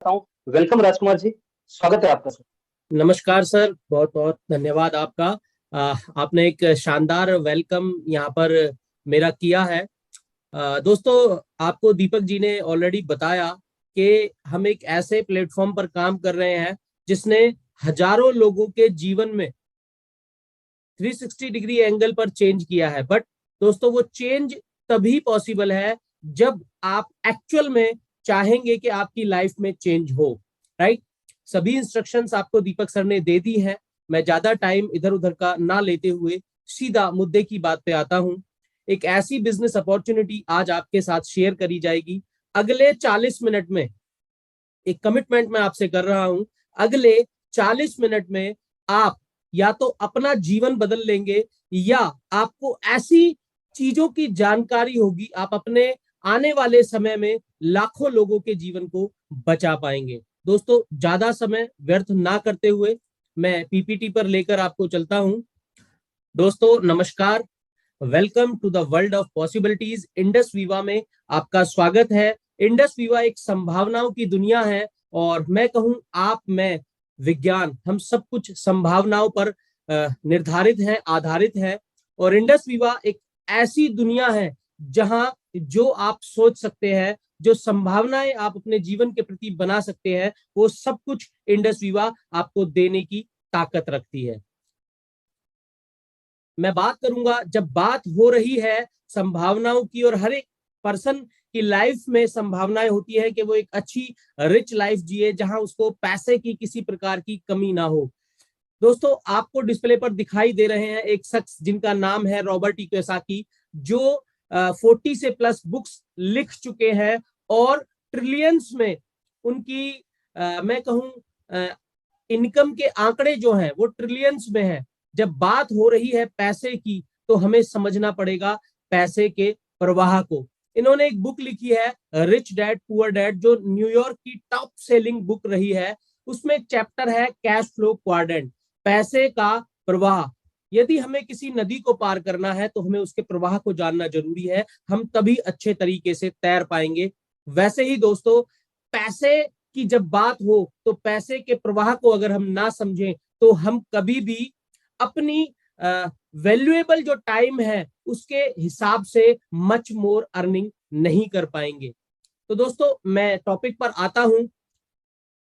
हूँ। वेलकम राजकुमार जी, स्वागत है आपका सर। नमस्कार सर, बहुत बहुत धन्यवाद आपका। आपने एक शानदार वेलकम यहाँ पर मेरा किया है। दोस्तों, आपको दीपक जी ने ऑलरेडी बताया कि हम एक ऐसे प्लेटफॉर्म पर काम कर रहे हैं जिसने हजारों लोगों के जीवन में 360 डिग्री एंगल पर चेंज किया है। बट दोस्तों, वो चेंज तभी पॉसिबल है जब आप एक्चुअल में चाहेंगे कि आपकी लाइफ में चेंज हो। राइट? सभी इंस्ट्रक्शंस आपको दीपक सर ने दे दी है। मैं ज्यादा टाइम इधर उधर का ना लेते हुए सीधा मुद्दे की बात पे आता हूं। एक ऐसी बिजनेस अपॉर्चुनिटी आज आपके साथ शेयर करी जाएगी। अगले 40 मिनट में एक कमिटमेंट मैं आपसे कर रहा हूं, अगले 40 मिनट में आप या तो अपना जीवन बदल लेंगे या आपको ऐसी चीजों की जानकारी होगी, आप अपने आने वाले समय में लाखों लोगों के जीवन को बचा पाएंगे। दोस्तों, ज्यादा समय व्यर्थ ना करते हुए मैं पीपीटी पर लेकर आपको चलता हूं। दोस्तों नमस्कार, welcome to the world of possibilities. Indus Viva में आपका स्वागत है। इंडस वीवा एक संभावनाओं की दुनिया है और मैं कहूं आप, मैं, विज्ञान, हम सब कुछ संभावनाओं पर निर्धारित है, आधारित है। और इंडस वीवा एक ऐसी दुनिया है जहां जो आप सोच सकते हैं, जो संभावनाएं आप अपने जीवन के प्रति बना सकते हैं, वो सब कुछ इंडस वीवा आपको देने की ताकत रखती है। मैं बात करूंगा, जब बात हो रही है संभावनाओं की, और हर एक पर्सन की लाइफ में संभावनाएं होती है कि वो एक अच्छी रिच लाइफ जिए जहां उसको पैसे की किसी प्रकार की कमी ना हो। दोस्तों, आपको डिस्प्ले पर दिखाई दे रहे हैं एक शख्स जिनका नाम है रॉबर्ट टी कियोसाकी, जो 40 से प्लस बुक्स लिख चुके हैं और ट्रिलियंस में उनकी मैं कहूं इनकम के आंकड़े जो हैं वो ट्रिलियंस में है। जब बात हो रही है पैसे की तो हमें समझना पड़ेगा पैसे के प्रवाह को। इन्होंने एक बुक लिखी है रिच डैड पुअर डैड, जो न्यूयॉर्क की टॉप सेलिंग बुक रही है। उसमें एक चैप्टर है कैश फ्लो क्वाड्रेंट, पैसे का प्रवाह। यदि हमें किसी नदी को पार करना है तो हमें उसके प्रवाह को जानना जरूरी है, हम तभी अच्छे तरीके से तैर पाएंगे। वैसे ही दोस्तों, पैसे की जब बात हो तो पैसे के प्रवाह को अगर हम ना समझें तो हम कभी भी अपनी वैल्यूएबल जो टाइम है उसके हिसाब से मच मोर अर्निंग नहीं कर पाएंगे। तो दोस्तों, मैं टॉपिक पर आता हूं।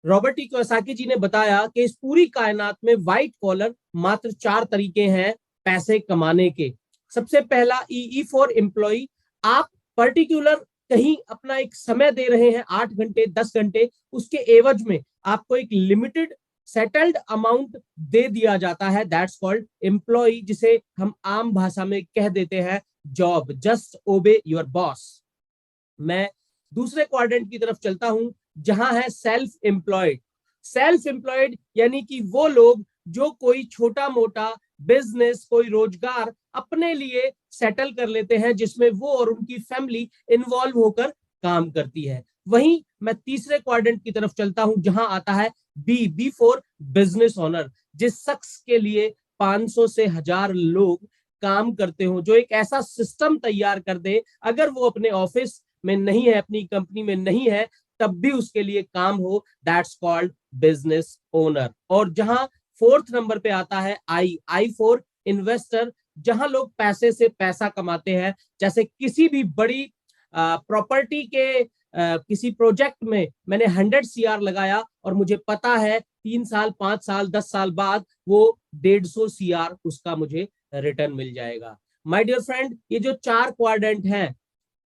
रॉबर्ट टी कियोसाकी जी ने बताया कि इस पूरी कायनात में व्हाइट कॉलर मात्र 4 तरीके हैं पैसे कमाने के। सबसे पहला ई फॉर एम्प्लॉय। आप पर्टिकुलर कहीं अपना एक समय दे रहे हैं, 8 घंटे 10 घंटे, उसके एवज में आपको एक लिमिटेड सेटल्ड अमाउंट दे दिया जाता है, दैट्स कॉल्ड एम्प्लॉय, जिसे हम आम भाषा में कह देते हैं जॉब। जस्ट ओबे योर बॉस। मैं दूसरे क्वाड्रेंट की तरफ चलता हूं जहां है सेल्फ एम्प्लॉयड। सेल्फ एम्प्लॉयड यानी कि वो लोग जो कोई छोटा मोटा बिजनेस, कोई रोजगार अपने लिए सेटल कर लेते हैं जिसमें वो और उनकी फैमिली इन्वॉल्व होकर काम करती है। वहीं मैं तीसरे क्वाड्रेंट की तरफ चलता हूं जहां आता है बी फॉर बिजनेस ओनर। जिस शख्स के लिए 500 से 1000 लोग काम करते हो, जो एक ऐसा सिस्टम तैयार कर दे, अगर वो अपने ऑफिस में नहीं है, अपनी कंपनी में नहीं है, तब भी उसके लिए काम हो, दैट्स कॉल्ड बिजनेस ओनर। और जहां फोर्थ नंबर पे आता है आई फॉर इन्वेस्टर, जहां लोग पैसे से पैसा कमाते हैं। जैसे किसी भी बड़ी प्रॉपर्टी के किसी प्रोजेक्ट में मैंने 100 CR लगाया और मुझे पता है 3 साल 5 साल 10 साल बाद वो 150 CR उसका मुझे रिटर्न मिल जाएगा। माय डियर फ्रेंड, ये जो 4 क्वाड्रेंट हैं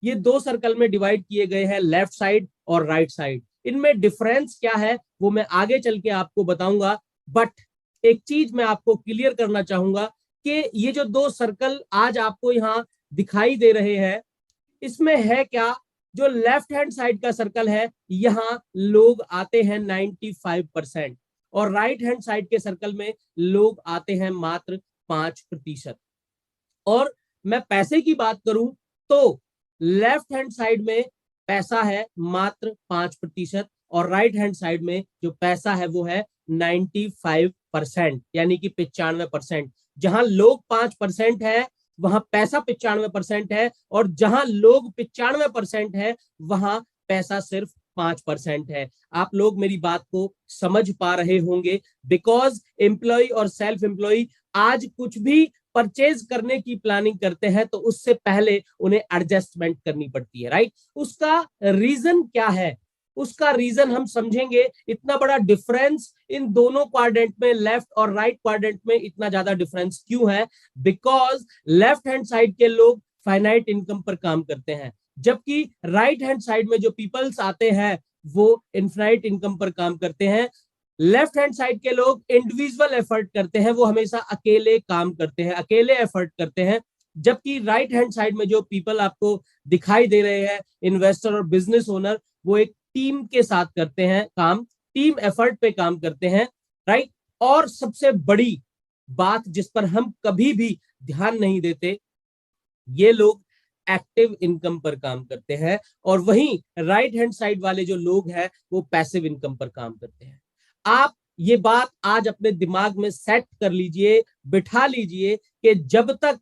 ये 2 सर्कल में डिवाइड किए गए हैं, लेफ्ट साइड और राइट साइड। इनमें डिफरेंस क्या है वो मैं आगे चल के आपको बताऊंगा। बट एक चीज मैं आपको क्लियर करना चाहूंगा कि ये जो 2 सर्कल आज आपको यहाँ दिखाई दे रहे हैं, इसमें है क्या? जो लेफ्ट हैंड साइड का सर्कल है, यहाँ लोग आते हैं 95% और राइट हैंड साइड के सर्कल में लोग आते हैं मात्र 5%। और मैं पैसे की बात करूं तो लेफ्ट हैंड साइड में पैसा है मात्र 5% और राइट हैंड साइड में जो पैसा है वो है 95%, यानी कि 95%। जहां लोग 5% है वहां पैसा 95% है, और जहां लोग 95% है वहां पैसा सिर्फ 5% है। आप लोग मेरी बात को समझ पा रहे होंगे, बिकॉज एम्प्लॉय और सेल्फ एम्प्लॉय आज कुछ भी परचेज करने की प्लानिंग करते हैं तो उससे पहले उन्हें एडजस्टमेंट करनी पड़ती है, राइट। उसका रीजन क्या है, उसका रीजन हम समझेंगे। इतना बड़ा डिफरेंस इन दोनों क्वाड्रेंट में, लेफ्ट और राइट क्वाड्रेंट में इतना ज्यादा डिफरेंस क्यों है? बिकॉज लेफ्ट हैंड साइड के लोग फाइनाइट इनकम पर काम करते हैं, जबकि राइट हैंड साइड में जो पीपल्स आते हैं वो इनफाइनाइट इनकम पर काम करते हैं। लेफ्ट हैंड साइड के लोग इंडिविजुअल एफर्ट करते हैं, वो हमेशा अकेले काम करते हैं, अकेले एफर्ट करते हैं। जबकि राइट हैंड साइड में जो पीपल आपको दिखाई दे रहे हैं, इन्वेस्टर और बिजनेस ओनर, वो एक टीम के साथ करते हैं काम, टीम एफर्ट पे काम करते हैं, राइट। और सबसे बड़ी बात जिस पर हम कभी भी ध्यान नहीं देते, ये लोग एक्टिव इनकम पर काम करते हैं, और वहीं राइट हैंड साइड वाले जो लोग हैं वो पैसिव इनकम पर काम करते हैं। आप ये बात आज अपने दिमाग में सेट कर लीजिए, बिठा लीजिए कि जब तक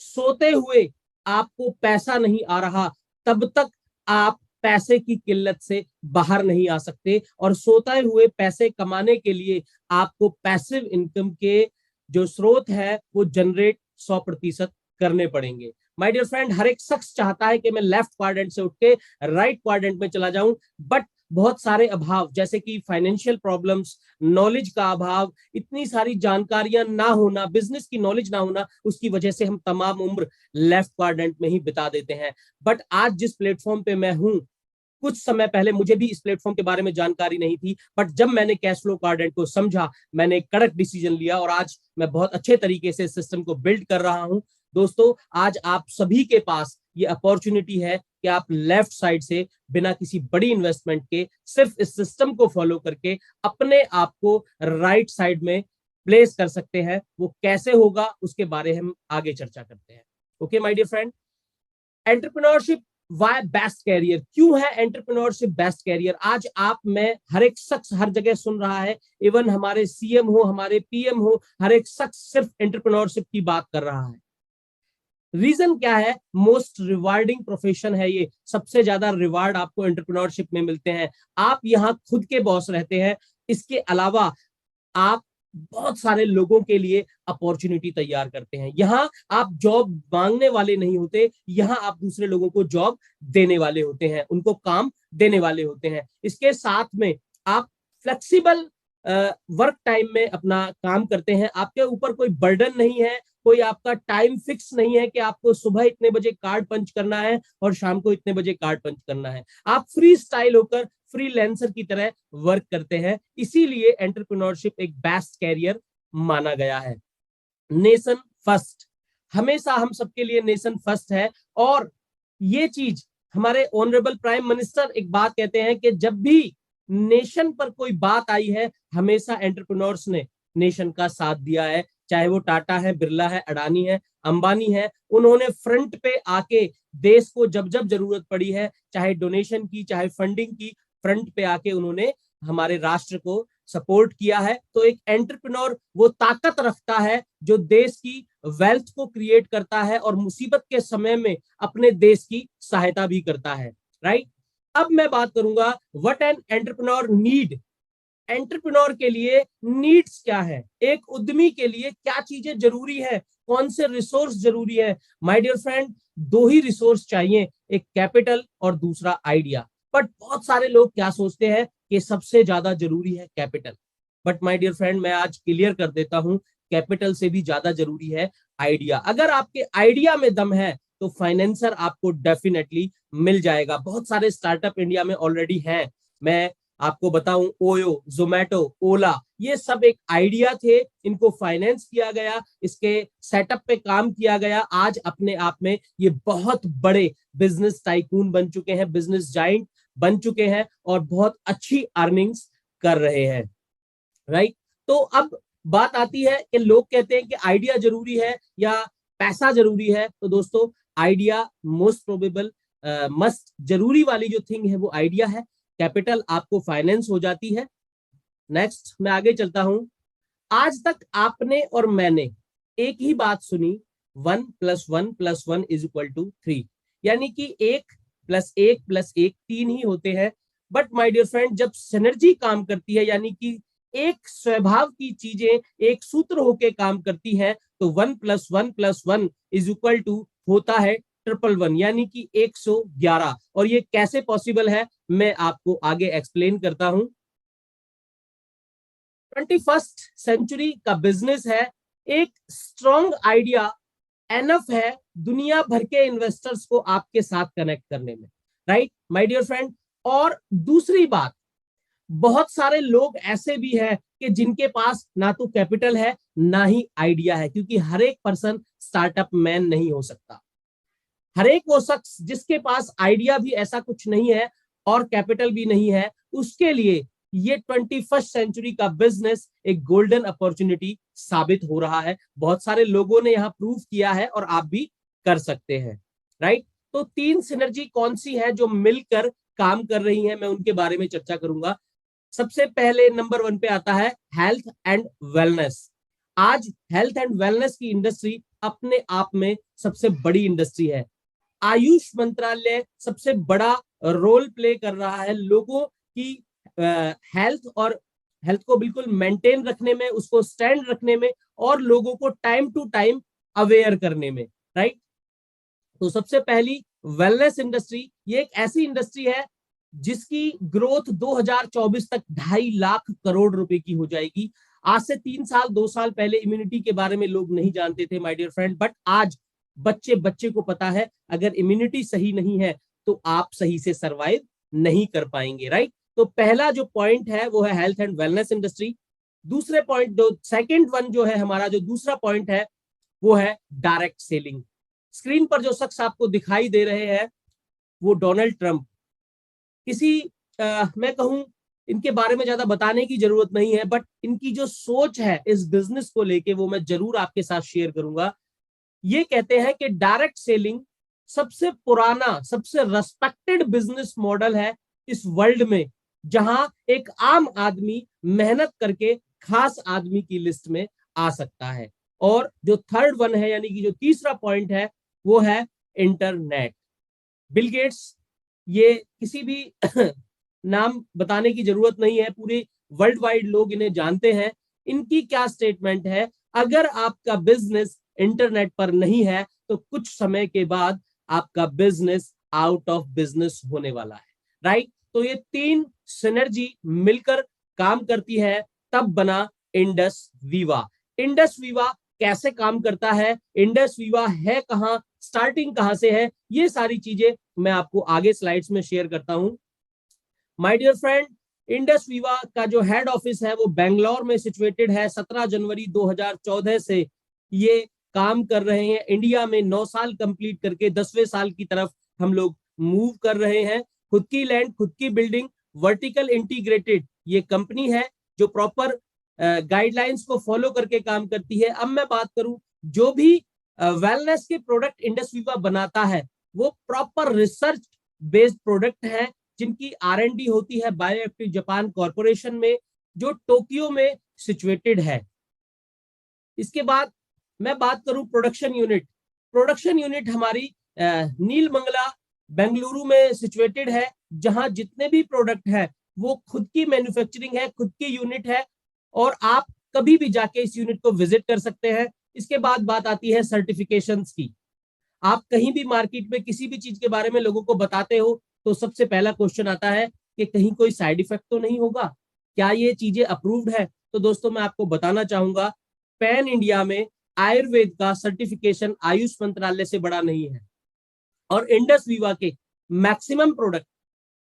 सोते हुए आपको पैसा नहीं आ रहा, तब तक आप पैसे की किल्लत से बाहर नहीं आ सकते। और सोते हुए पैसे कमाने के लिए आपको पैसिव इनकम के जो स्रोत है वो जनरेट 100% करने पड़ेंगे। माय डियर फ्रेंड, हर एक शख्स चाहता है कि मैं लेफ्ट क्वाड्रेंट से उठ के राइट क्वाड्रेंट में चला जाऊं, बट बहुत सारे अभाव, जैसे कि फाइनेंशियल प्रॉब्लम्स, नॉलेज का अभाव, इतनी सारी जानकारियां ना होना, बिजनेस की नॉलेज ना होना, उसकी वजह से हम तमाम उम्र लेफ्ट क्वाड्रेंट में ही बिता देते हैं। बट आज जिस प्लेटफॉर्म पे मैं हूं, कुछ समय पहले मुझे भी इस प्लेटफॉर्म के बारे में जानकारी नहीं थी, बट जब मैंने कैश फ्लो क्वाड्रेंट को समझा, मैंने एक कड़क डिसीजन लिया और आज मैं बहुत अच्छे तरीके से सिस्टम को बिल्ड कर रहा हूं। दोस्तों, आज आप सभी के पास ये अपॉर्चुनिटी है कि आप लेफ्ट साइड से बिना किसी बड़ी इन्वेस्टमेंट के, सिर्फ इस सिस्टम को फॉलो करके अपने आप को राइट साइड में प्लेस कर सकते हैं। वो कैसे होगा उसके बारे में हम आगे चर्चा करते हैं। Okay my dear friend, entrepreneurship why best career, क्यों है एंटरप्रेन्योरशिप बेस्ट कैरियर? आज आप में हर एक शख्स हर जगह सुन रहा है, इवन हमारे सीएम हो, हमारे पीएम हो, हर एक शख्स सिर्फ एंटरप्रेन्योरशिप की बात कर रहा है। रीजन क्या है? मोस्ट रिवार्डिंग प्रोफेशन है ये, सबसे ज्यादा रिवार्ड आपको एंटरप्रेन्योरशिप में मिलते हैं। आप यहाँ खुद के बॉस रहते हैं, इसके अलावा आप बहुत सारे लोगों के लिए अपॉर्चुनिटी तैयार करते हैं। यहाँ आप जॉब मांगने वाले नहीं होते, यहाँ आप दूसरे लोगों को जॉब देने वाले होते हैं, उनको काम देने वाले होते हैं। इसके साथ में आप फ्लेक्सिबल वर्क टाइम में अपना काम करते हैं, आपके ऊपर कोई बर्डन नहीं है, कोई आपका टाइम फिक्स नहीं है कि आपको सुबह इतने बजे कार्ड पंच करना है और शाम को इतने बजे कार्ड पंच करना है। आप फ्री स्टाइल होकर फ्रीलांसर की तरह वर्क करते हैं, इसीलिए एंटरप्रेन्योरशिप एक बेस्ट कैरियर माना गया है। नेशन फर्स्ट, हमेशा हम सबके लिए नेशन फर्स्ट है। और ये चीज हमारे ऑनरेबल प्राइम मिनिस्टर एक बात कहते हैं कि जब भी नेशन पर कोई बात आई है, हमेशा एंटरप्रेन्योर्स ने नेशन का साथ दिया है। चाहे वो टाटा है, बिरला है, अडानी है, अंबानी है, उन्होंने फ्रंट पे आके देश को जब जब जरूरत पड़ी है, चाहे डोनेशन की, चाहे फंडिंग की, फ्रंट पे आके उन्होंने हमारे राष्ट्र को सपोर्ट किया है। तो एक एंटरप्रेन्योर वो ताकत रखता है जो देश की वेल्थ को क्रिएट करता है और मुसीबत के समय में अपने देश की सहायता भी करता है, राइट। अब मैं बात करूंगा what an entrepreneur need. Entrepreneur के लिए नीड्स क्या है, एक उद्यमी के लिए क्या चीजें जरूरी है, कौन से रिसोर्स जरूरी है? माय डियर फ्रेंड, दो ही रिसोर्स चाहिए, एक कैपिटल और दूसरा आइडिया। बट बहुत सारे लोग क्या सोचते हैं कि सबसे ज्यादा जरूरी है capital, but my dear friend मैं आज क्लियर कर देता हूं, कैपिटल से भी ज्यादा जरूरी है आइडिया। अगर आपके आइडिया में दम है तो फाइनेंसर आपको डेफिनेटली मिल जाएगा। बहुत सारे स्टार्टअप इंडिया में ऑलरेडी हैं। मैं आपको बताऊं, ओयो, जोमेटो, ओला, ये सब एक आइडिया थे, इनको फाइनेंस किया गया, इसके सेटअप पे काम किया गया, आज अपने आप में ये बहुत बड़े बिजनेस टाइकून बन चुके हैं, बिजनेस जाइंट बन चुके हैं और बहुत अच्छी अर्निंग्स कर रहे हैं, राइट। तो अब बात आती है कि लोग कहते हैं कि आइडिया जरूरी है या पैसा जरूरी है। तो दोस्तों, आइडिया मोस्ट प्रोबेबल मस्ट जरूरी वाली जो थिंग है वो आइडिया है, कैपिटल आपको फाइनेंस हो जाती है। नेक्स्ट मैं आगे चलता हूं। आज तक आपने और मैंने एक ही बात सुनी, 1 + 1 + 1 = 3, यानी कि 1 + 1 + 1 3 ही होते हैं। बट माय डियर फ्रेंड, जब सिनर्जी काम करती है, यानी कि एक स्वभाव की चीजें एक सूत्र होके काम करती हैं, तो 1+1+1 इज इक्वल टू होता है 111, यानी कि 111। और ये कैसे पॉसिबल है, मैं आपको आगे एक्सप्लेन करता हूं। 21st सेंचुरी का बिजनेस है, एक स्ट्रॉन्ग आइडिया एनफ है दुनिया भर के इन्वेस्टर्स को आपके साथ कनेक्ट करने में, राइट माय डियर फ्रेंड। और दूसरी बात, बहुत सारे लोग ऐसे भी हैं कि जिनके पास ना तो कैपिटल है ना ही आइडिया है, क्योंकि हर एक पर्सन स्टार्टअप मैन नहीं हो सकता। हर एक वो शख्स जिसके पास आइडिया भी ऐसा कुछ नहीं है और कैपिटल भी नहीं है, उसके लिए ये 21st सेंचुरी का बिजनेस एक गोल्डन अपॉर्चुनिटी साबित हो रहा है। बहुत सारे लोगों ने यहां प्रूव किया है और आप भी कर सकते हैं, राइट। तो 3 सिनर्जी कौन सी है जो मिलकर काम कर रही है, मैं उनके बारे में चर्चा करूंगा। सबसे पहले नंबर 1 पे आता है हेल्थ एंड वेलनेस। आज हेल्थ एंड वेलनेस की इंडस्ट्री अपने आप में सबसे बड़ी इंडस्ट्री है। आयुष मंत्रालय सबसे बड़ा रोल प्ले कर रहा है लोगों की हेल्थ और हेल्थ को बिल्कुल मेंटेन रखने में, उसको स्टैंड रखने में और लोगों को टाइम टू टाइम अवेयर करने में, राइट। तो सबसे पहली वेलनेस इंडस्ट्री, ये एक ऐसी इंडस्ट्री है जिसकी ग्रोथ 2024 तक 2.5 लाख करोड़ रुपए की हो जाएगी। आज से 2 साल पहले इम्यूनिटी के बारे में लोग नहीं जानते थे माय डियर फ्रेंड, बट आज बच्चे बच्चे को पता है अगर इम्यूनिटी सही नहीं है तो आप सही से सरवाइव नहीं कर पाएंगे, राइट। तो पहला जो पॉइंट है वो है हेल्थ एंड वेलनेस इंडस्ट्री। दूसरे पॉइंट, जो सेकेंड वन जो है हमारा, जो दूसरा पॉइंट है वो है डायरेक्ट सेलिंग। स्क्रीन पर जो शख्स आपको दिखाई दे रहे हैं वो डोनाल्ड ट्रंप। किसी मैं कहूं इनके बारे में ज्यादा बताने की जरूरत नहीं है, बट इनकी जो सोच है इस बिजनेस को लेके वो मैं जरूर आपके साथ शेयर करूंगा। ये कहते हैं कि डायरेक्ट सेलिंग सबसे पुराना, सबसे रेस्पेक्टेड बिजनेस मॉडल है इस वर्ल्ड में, जहां एक आम आदमी मेहनत करके खास आदमी की लिस्ट में आ सकता है। और जो थर्ड वन है, यानी कि जो तीसरा पॉइंट है, वो है इंटरनेट। बिल गेट्स, ये किसी भी नाम बताने की जरूरत नहीं है, पूरे वर्ल्ड वाइड लोग इन्हें जानते हैं। इनकी क्या स्टेटमेंट है, अगर आपका बिजनेस इंटरनेट पर नहीं है तो कुछ समय के बाद आपका बिजनेस आउट ऑफ बिजनेस होने वाला है, राइट। तो ये 3 सिनर्जी मिलकर काम करती है, तब बना इंडस वीवा। इंडस वीवा कैसे काम करता है, इंडस वीवा है कहां, स्टार्टिंग कहां से है, ये सारी चीजें मैं आपको आगे स्लाइड्स में शेयर करता हूं। My dear friend, Indus Viva का जो हेड ऑफिस है वो बेंगलोर में सिचुएटेड है। 17 जनवरी 2014 से ये काम कर रहे हैं। इंडिया में 9 साल कंप्लीट करके 10वें साल की तरफ हम लोग मूव कर रहे हैं। खुद की लैंड, खुद की बिल्डिंग, वर्टिकल इंटीग्रेटेड ये कंपनी है जो प्रॉपर गाइडलाइंस को फॉलो करके काम करती है। अब मैं बात करूं, जो भी वेलनेस के प्रोडक्ट इंडस वीवा बनाता है वो प्रॉपर रिसर्च बेस्ड प्रोडक्ट है, जिनकी R&D होती है बायोएक्टिव जापान कॉर्पोरेशन में, जो टोक्यो में सिचुएटेड है। इसके बाद मैं बात करूं प्रोडक्शन यूनिट। प्रोडक्शन यूनिट हमारी नीलमंगला बेंगलुरु में सिचुएटेड है, जहां जितने भी प्रोडक्ट है वो खुद की मैन्युफैक्चरिंग है, खुद की यूनिट है, और आप कभी भी जाके इस यूनिट को विजिट कर सकते हैं। इसके बाद बात आती है सर्टिफिकेशंस की। आप कहीं भी मार्केट में किसी भी चीज के बारे में लोगों को बताते हो तो सबसे पहला क्वेश्चन आता है कि कहीं कोई साइड इफेक्ट तो नहीं होगा, क्या ये चीजें अप्रूव्ड है। तो दोस्तों मैं आपको बताना चाहूंगा, पैन इंडिया में आयुर्वेद का सर्टिफिकेशन आयुष मंत्रालय से बड़ा नहीं है, और इंडस वीवा के मैक्सिमम प्रोडक्ट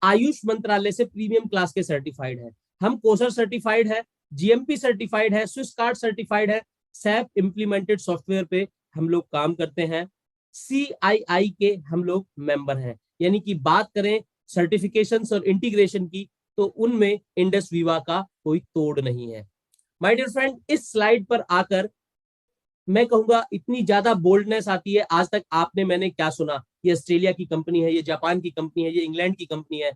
आयुष मंत्रालय से प्रीमियम क्लास के सर्टिफाइड है। हम कोसर सर्टिफाइड है, GMP सर्टिफाइड है, स्विस कार्ड सर्टिफाइड है, सैप इम्प्लीमेंटेड सॉफ्टवेयर पे हम लोग काम करते हैं, CII के हम लोग मेंबर हैं। यानी कि बात करें सर्टिफिकेशंस और इंटीग्रेशन की तो उनमें इंडस वीवा का कोई तोड़ नहीं है। माय डियर फ्रेंड, इस स्लाइड पर आकर मैं कहूंगा इतनी ज्यादा बोल्डनेस आती है। आज तक आपने, मैंने क्या सुना, ये ऑस्ट्रेलिया की कंपनी है, ये जापान की कंपनी है, ये इंग्लैंड की कंपनी है,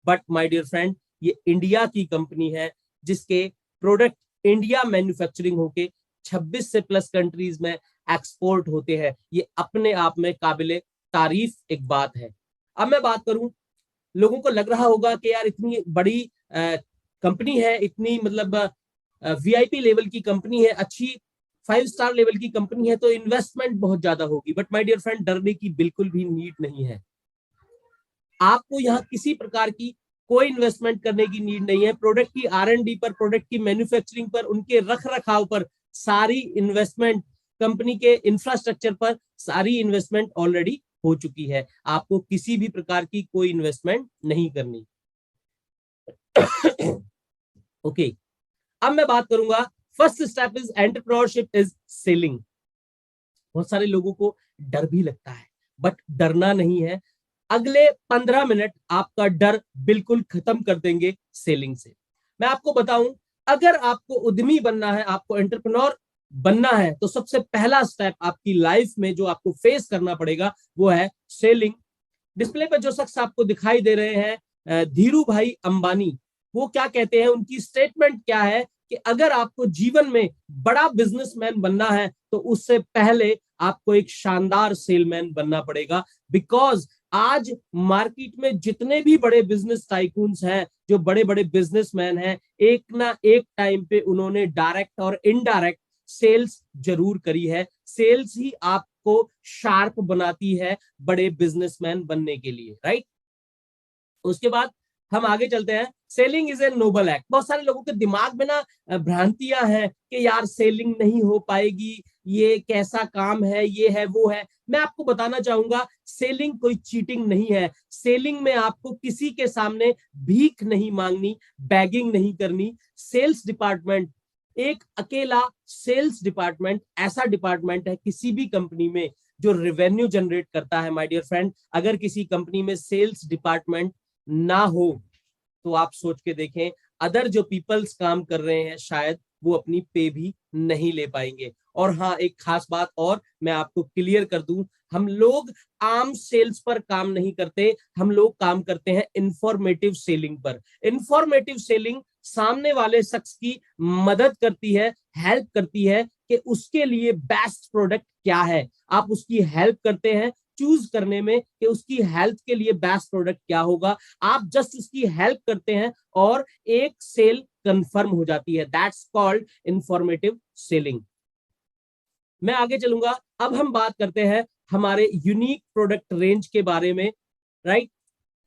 बट माय डियर फ्रेंड ये इंडिया की कंपनी है, जिसके प्रोडक्ट इंडिया मैन्युफैक्चरिंग होके 26 से प्लस कंट्रीज में एक्सपोर्ट होते हैं। ये अपने आप में काबिले तारीफ एक बात है। अब मैं बात करूं लोगों को लग रहा होगा कि यार इतनी बड़ी कंपनी है, इतनी मतलब वीआईपी लेवल की कंपनी है, अच्छी 5 स्टार लेवल की कंपनी है, तो इन्वेस्टमेंट बहुत ज्यादा होगी। बट माय डियर फ्रेंड, डरने की बिल्कुल भी नीड नहीं है। आपको यहाँ किसी प्रकार की कोई इन्वेस्टमेंट करने की नीड नहीं है। प्रोडक्ट की R&D पर, प्रोडक्ट की मैन्युफैक्चरिंग पर, उनके रख रखाव पर सारी इन्वेस्टमेंट, कंपनी के इंफ्रास्ट्रक्चर पर सारी इन्वेस्टमेंट ऑलरेडी हो चुकी है। आपको किसी भी प्रकार की कोई इन्वेस्टमेंट नहीं करनी। ओके, अब मैं बात करूंगा, first step is entrepreneurship is selling. बहुत सारे लोगों को डर भी लगता है, बट डरना नहीं है। अगले 15 मिनट आपका डर बिल्कुल खत्म कर देंगे सेलिंग से। मैं आपको बताऊं, अगर आपको उद्यमी बनना है, आपको एंटरप्रेन्योर बनना है, तो सबसे पहला स्टेप आपकी लाइफ में जो आपको फेस करना पड़ेगा वो है सेलिंग। डिस्प्ले पर जो शख्स आपको दिखाई दे रहे हैं, धीरू भाई अंबानी, वो क्या कहते हैं, उनकी स्टेटमेंट क्या है कि अगर आपको जीवन में बड़ा बिजनेसमैन बनना है तो उससे पहले आपको एक शानदार सेलमैन बनना पड़ेगा। बिकॉज आज मार्केट में जितने भी बड़े बिजनेस टाइकून्स हैं, जो बड़े बड़े बिजनेसमैन हैं, एक ना एक टाइम पे उन्होंने डायरेक्ट और इनडायरेक्ट सेल्स जरूर करी है। सेल्स ही आपको शार्प बनाती है बड़े बिजनेसमैन बनने के लिए, राइट। उसके बाद हम आगे चलते हैं। Selling is a noble act. बहुत सारे लोगों के दिमाग में ना भ्रांतियां हैं कि यार सेलिंग नहीं हो पाएगी, ये कैसा काम है, ये है वो है। मैं आपको बताना चाहूंगा, सेलिंग कोई चीटिंग नहीं है। सेलिंग में आपको किसी के सामने भीख नहीं मांगनी, बैगिंग नहीं करनी। सेल्स डिपार्टमेंट, एक अकेला सेल्स डिपार्टमेंट ऐसा डिपार्टमेंट है किसी भी कंपनी में जो रेवेन्यू जनरेट करता है। माय डियर फ्रेंड, अगर किसी कंपनी में सेल्स डिपार्टमेंट ना हो तो आप सोच के देखें, अदर जो पीपल्स काम कर रहे हैं शायद वो अपनी पे भी नहीं ले पाएंगे। और हाँ, एक खास बात और मैं आपको क्लियर कर दूं, हम लोग आम सेल्स पर काम नहीं करते, हम लोग काम करते हैं इंफॉर्मेटिव सेलिंग पर। इंफॉर्मेटिव सेलिंग सामने वाले शख्स की मदद करती है, हेल्प करती है कि उसके लिए बेस्ट प्रोडक्ट क्या है। आप उसकी हेल्प करते हैं चूज करने में कि उसकी हेल्थ के लिए बेस्ट प्रोडक्ट क्या होगा। आप जस्ट उसकी हेल्प करते हैं और एक सेल कंफर्म हो जाती है। That's called informative selling. मैं आगे चलूंगा। अब हम बात करते हैं हमारे यूनिक प्रोडक्ट रेंज के बारे में, राइट।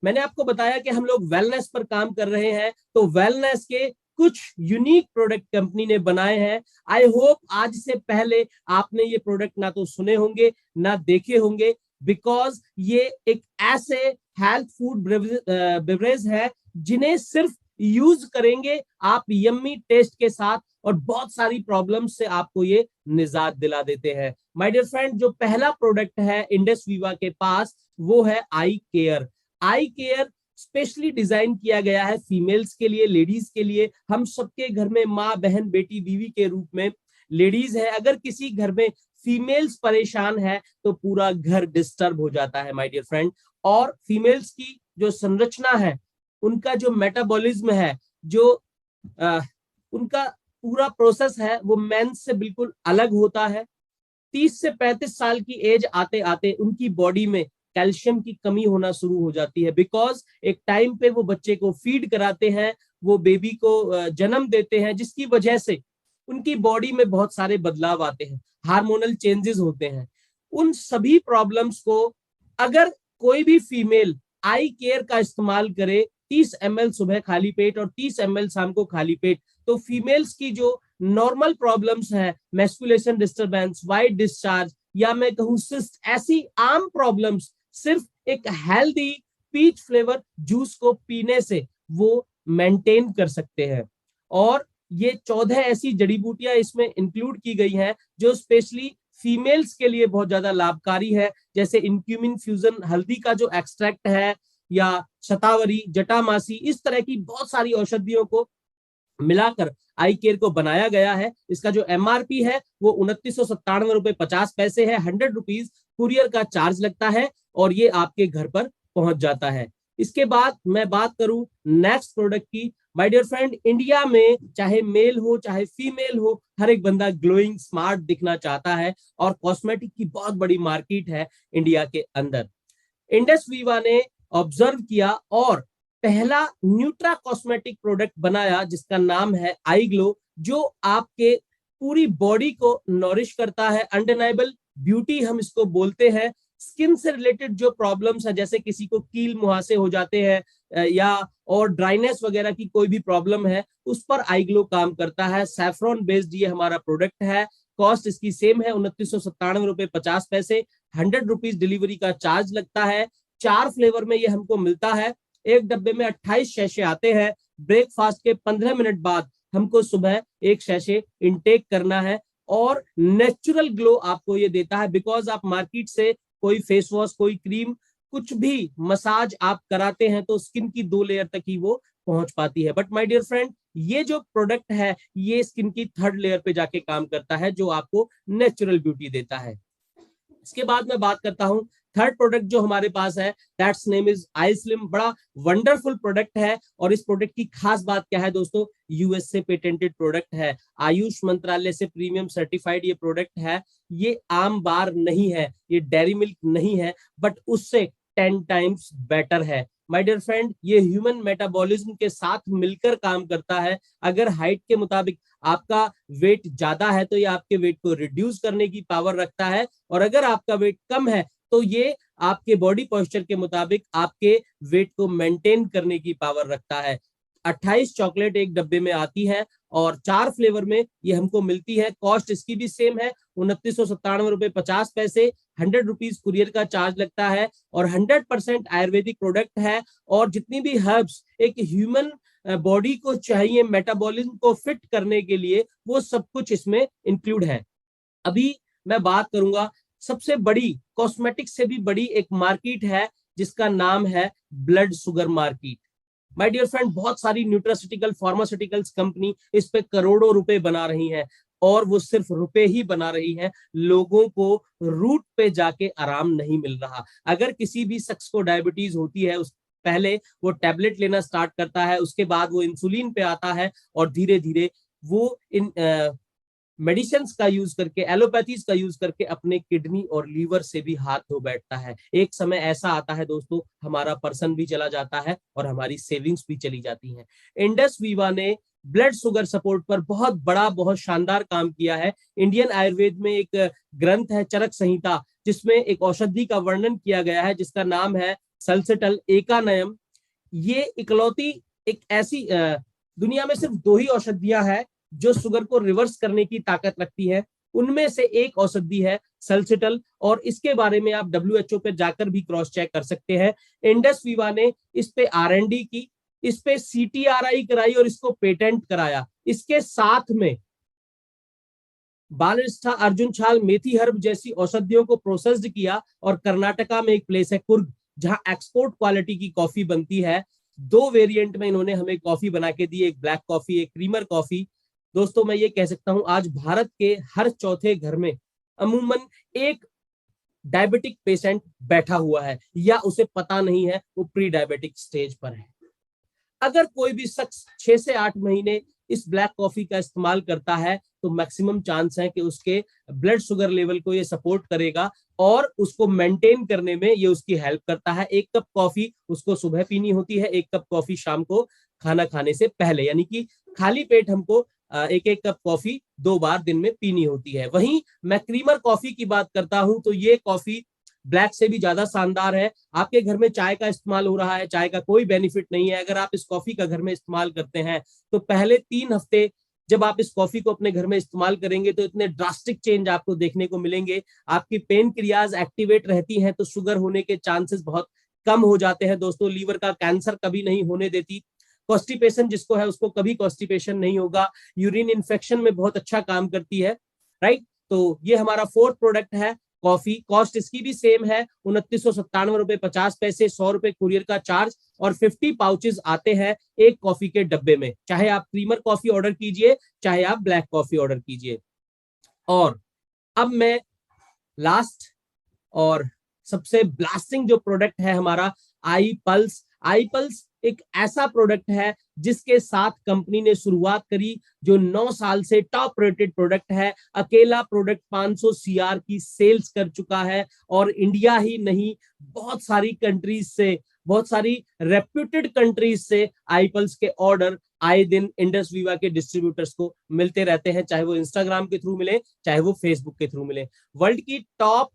मैंने आपको बताया कि हम लोग वेलनेस पर काम कर रहे हैं, तो वेलनेस के कुछ यूनिक प्रोडक्ट कंपनी ने बनाए हैं। आई होप आज से पहले आपने ये प्रोडक्ट ना तो सुने होंगे ना देखे होंगे, बिकॉज ये एक ऐसे हेल्थ फूड बेवरेज है जिन्हें सिर्फ यूज करेंगे आप यम्मी टेस्ट के साथ और बहुत सारी प्रॉब्लम से आपको ये निजात दिला देते हैं। माय डियर फ्रेंड, जो पहला प्रोडक्ट है इंडस वीवा के पास वो है आई केयर। आई केयर स्पेशली डिजाइन किया गया है फीमेल्स के लिए, लेडीज के लिए। हम सबके घर में माँ, बहन, बेटी, बीवी के रूप में लेडीज है। अगर किसी घर में फीमेल्स परेशान है तो पूरा घर डिस्टर्ब हो जाता है माय डियर फ्रेंड। और फीमेल्स की जो संरचना है, उनका जो मेटाबॉलिज्म है, जो उनका पूरा प्रोसेस है, वो मेंस से बिल्कुल अलग होता है। 30 से 35 साल की एज आते आते उनकी बॉडी में कैल्शियम की कमी होना शुरू हो जाती है। बिकॉज एक टाइम पे वो बच्चे को फीड कराते हैं, वो बेबी को जन्म देते हैं, जिसकी वजह से उनकी बॉडी में बहुत सारे बदलाव आते हैं, हार्मोनल चेंजेस होते हैं। उन सभी प्रॉब्लम्स को अगर कोई भी फीमेल आई केयर का इस्तेमाल करे, 30 ml सुबह खाली पेट और 30 ml शाम को खाली पेट, तो फीमेल्स की जो नॉर्मल प्रॉब्लम्स है, मेस्कुलेशन डिस्टरबेंस, वाइट डिस्चार्ज, या मैं कहूं सिस्ट, ऐसी आम प्रॉब्लम्स सिर्फ एक हेल्दी पीच फ्लेवर जूस को पीने से वो मेंटेन कर सकते हैं। और ये 14 ऐसी जड़ी बूटियां इसमें इंक्लूड की गई हैं जो स्पेशली फीमेल्स के लिए बहुत ज्यादा लाभकारी है, जैसे इनक्यूमिन फ्यूजन हल्दी का जो एक्सट्रैक्ट है, या शतावरी, जटामासी, इस तरह की बहुत सारी औषधियों को मिलाकर आई केयर को बनाया गया है। इसका जो एमआरपी है वो 2997 रुपए 50 पैसे है। 100 रुपीज कुरियर का चार्ज लगता है और ये आपके घर पर पहुंच जाता है। इसके बाद मैं बात करूं नेक्स्ट प्रोडक्ट की। माय डियर फ्रेंड, इंडिया में चाहे मेल हो चाहे फीमेल हो, हर एक बंदा ग्लोइंग स्मार्ट दिखना चाहता है और कॉस्मेटिक की बहुत बड़ी मार्केट है इंडिया के अंदर। इंडस वीवा ने ऑब्जर्व किया और पहला न्यूट्रा कॉस्मेटिक प्रोडक्ट बनाया जिसका नाम है आई ग्लो, जो आपके पूरी बॉडी को नॉरिश करता है। अनडिनाइबल ब्यूटी हम इसको बोलते हैं। स्किन से रिलेटेड जो प्रॉब्लम्स है, जैसे किसी को कील मुहासे हो जाते हैं या और ड्राइनेस वगैरह की कोई भी प्रॉब्लम है, उस पर आई ग्लो काम करता है। सैफरॉन बेस्ड ये हमारा प्रोडक्ट है। कॉस्ट इसकी सेम है 2997 रुपए 50 पैसे। 100 रुपीज डिलीवरी का चार्ज लगता है। 4 फ्लेवर में ये हमको मिलता है। एक डब्बे में 28 शैशे आते हैं। ब्रेकफास्ट के 15 मिनट बाद हमको सुबह एक शैशे इनटेक करना है और नेचुरल ग्लो आपको ये देता है। बिकॉज आप मार्केट से कोई फेस वॉश, कोई क्रीम, कुछ भी मसाज आप कराते हैं तो स्किन की 2 लेयर तक ही वो पहुंच पाती है। बट माय डियर फ्रेंड, ये जो प्रोडक्ट है ये स्किन की 3rd लेयर पे जाके काम करता है, जो आपको नेचुरल ब्यूटी देता है। इसके बाद मैं बात करता हूं 3rd प्रोडक्ट जो हमारे पास है, that's name is I slim. बड़ा वंडरफुल प्रोडक्ट है और इस प्रोडक्ट की खास बात क्या है दोस्तों, यूएस से पेटेंटेड प्रोडक्ट है, आयुष मंत्रालय से प्रीमियम सर्टिफाइड ये प्रोडक्ट है। ये आम बार नहीं है, ये डेयरी मिल्क नहीं है, बट उससे 10 टाइम्स बेटर है। माय डियर फ्रेंड, ये ह्यूमन मेटाबॉलिज्म के साथ मिलकर काम करता है। अगर हाइट के मुताबिक आपका वेट ज्यादा है तो ये आपके वेट को रिड्यूस करने की पावर रखता है, और अगर आपका वेट कम है तो ये आपके बॉडी पोस्चर के मुताबिक आपके वेट को मेंटेन करने की पावर रखता है। 28 चॉकलेट एक डब्बे में आती है और 4 फ्लेवर में ये हमको मिलती है। कॉस्ट इसकी भी सेम है 2997 रुपए 50 पैसे। 100 रुपीज कुरियर का चार्ज लगता है और 100% आयुर्वेदिक प्रोडक्ट है। और जितनी भी हर्ब्स एक ह्यूमन बॉडी को चाहिए मेटाबॉलिज्म को फिट करने के लिए, वो सब कुछ इसमें इंक्लूड है। अभी मैं बात करूंगा सबसे बड़ी कॉस्मेटिक से भी बड़ी एक मार्केट है जिसका नाम है blood sugar market. My dear friend, बहुत सारी न्यूट्रास्यूटिकल फार्मास्यूटिकल्स कंपनी इस पे करोड़ों रुपए बना रही हैं, और वो सिर्फ रुपए ही बना रही हैं, लोगों को रूट पे जाके आराम नहीं मिल रहा। अगर किसी भी शख्स को डायबिटीज होती है, उस पहले वो टैबलेट लेना स्टार्ट करता है, उसके बाद वो इंसुलिन पे आता है और धीरे धीरे वो इन मेडिसिन का यूज करके, एलोपैथीज का यूज करके अपने किडनी और लीवर से भी हाथ धो बैठता है। एक समय ऐसा आता है दोस्तों, हमारा पर्सन भी चला जाता है और हमारी सेविंग्स भी चली जाती हैं। इंडस वीवा ने ब्लड शुगर सपोर्ट पर बहुत बड़ा, बहुत शानदार काम किया है। इंडियन आयुर्वेद में एक ग्रंथ है चरक संहिता, जिसमें एक औषधि का वर्णन किया गया है जिसका नाम है सल्सेटल एकानयम। ये इकलौती एक ऐसी दुनिया में सिर्फ 2 ही औषधियां हैं जो शुगर को रिवर्स करने की ताकत रखती है। उनमें से एक औषधि है सल्सिटल, और इसके बारे में आप WHO पे जाकर भी क्रॉस चेक कर सकते हैं। इंडस वीवा ने इस पे R&D की, इस पे CTRI कराई और इसको पेटेंट कराया। इसके साथ में बालिस्ठा, अर्जुन छाल, मेथी हर्ब जैसी औषधियों को प्रोसेस्ड किया, और कर्नाटका में एक प्लेस है कुर्ग, जहां एक्सपोर्ट क्वालिटी की कॉफी बनती है। 2 वेरिएंट में इन्होंने हमें कॉफी बना के दी, एक ब्लैक कॉफी, एक क्रीमर कॉफी। दोस्तों मैं ये कह सकता हूं आज भारत के हर चौथे घर में अमूमन एक डायबिटिक पेशेंट बैठा हुआ है, या उसे पता नहीं है वो प्री डायबिटिक स्टेज पर है। अगर कोई भी शख्स 6 से 8 महीने इस ब्लैक कॉफी का इस्तेमाल करता है तो मैक्सिमम चांस है कि उसके ब्लड शुगर लेवल को ये सपोर्ट करेगा और उसको मेंटेन करने में ये उसकी हेल्प करता है। 1 कप कॉफी उसको सुबह पीनी होती है, 1 कप कॉफी शाम को खाना खाने से पहले, यानी कि खाली पेट हमको 1-1 कप कॉफी 2 बार दिन में पीनी होती है। वहीं मैं क्रीमर कॉफी की बात करता हूं तो ये कॉफी ब्लैक से भी ज्यादा शानदार है। आपके घर में चाय का इस्तेमाल हो रहा है, चाय का कोई बेनिफिट नहीं है। अगर आप इस कॉफी का घर में इस्तेमाल करते हैं तो पहले 3 हफ्ते जब आप इस कॉफी को अपने घर में इस्तेमाल करेंगे तो इतने ड्रास्टिक चेंज आपको देखने को मिलेंगे। आपकी पेन क्रियाज एक्टिवेट रहती हैं तो शुगर होने के चांसेस बहुत कम हो जाते हैं दोस्तों। लीवर का कैंसर कभी नहीं होने देती। कॉन्स्टिपेशन जिसको है उसको कभी कॉन्स्टिपेशन नहीं होगा। यूरिन इन्फेक्शन में बहुत अच्छा काम करती है, राइट। तो ये हमारा 4th प्रोडक्ट है कॉफी। कॉस्ट इसकी भी सेम है 2997 रुपए 50 पैसे। 100 रुपए कुरियर का चार्ज और 50 पाउचेस आते हैं एक कॉफी के डब्बे में। चाहे आप क्रीमर कॉफी ऑर्डर कीजिए, चाहे आप ब्लैक कॉफी ऑर्डर कीजिए। और अब मैं लास्ट और सबसे ब्लास्टिंग जो प्रोडक्ट है हमारा आई पल्स। आई पल्स एक ऐसा प्रोडक्ट है जिसके साथ कंपनी ने शुरुआत करी, जो 9 साल से टॉप रेटेड प्रोडक्ट है। अकेला प्रोडक्ट 500 CR की सेल्स कर चुका है और इंडिया ही नहीं बहुत सारी कंट्रीज से बहुत सारी रेप्यूटेड कंट्रीज से iPulse के ऑर्डर आए दिन इंडस वीवा के डिस्ट्रीब्यूटर्स को मिलते रहते हैं, चाहे वो इंस्टाग्राम के थ्रू मिले, चाहे वो फेसबुक के थ्रू मिले। वर्ल्ड की टॉप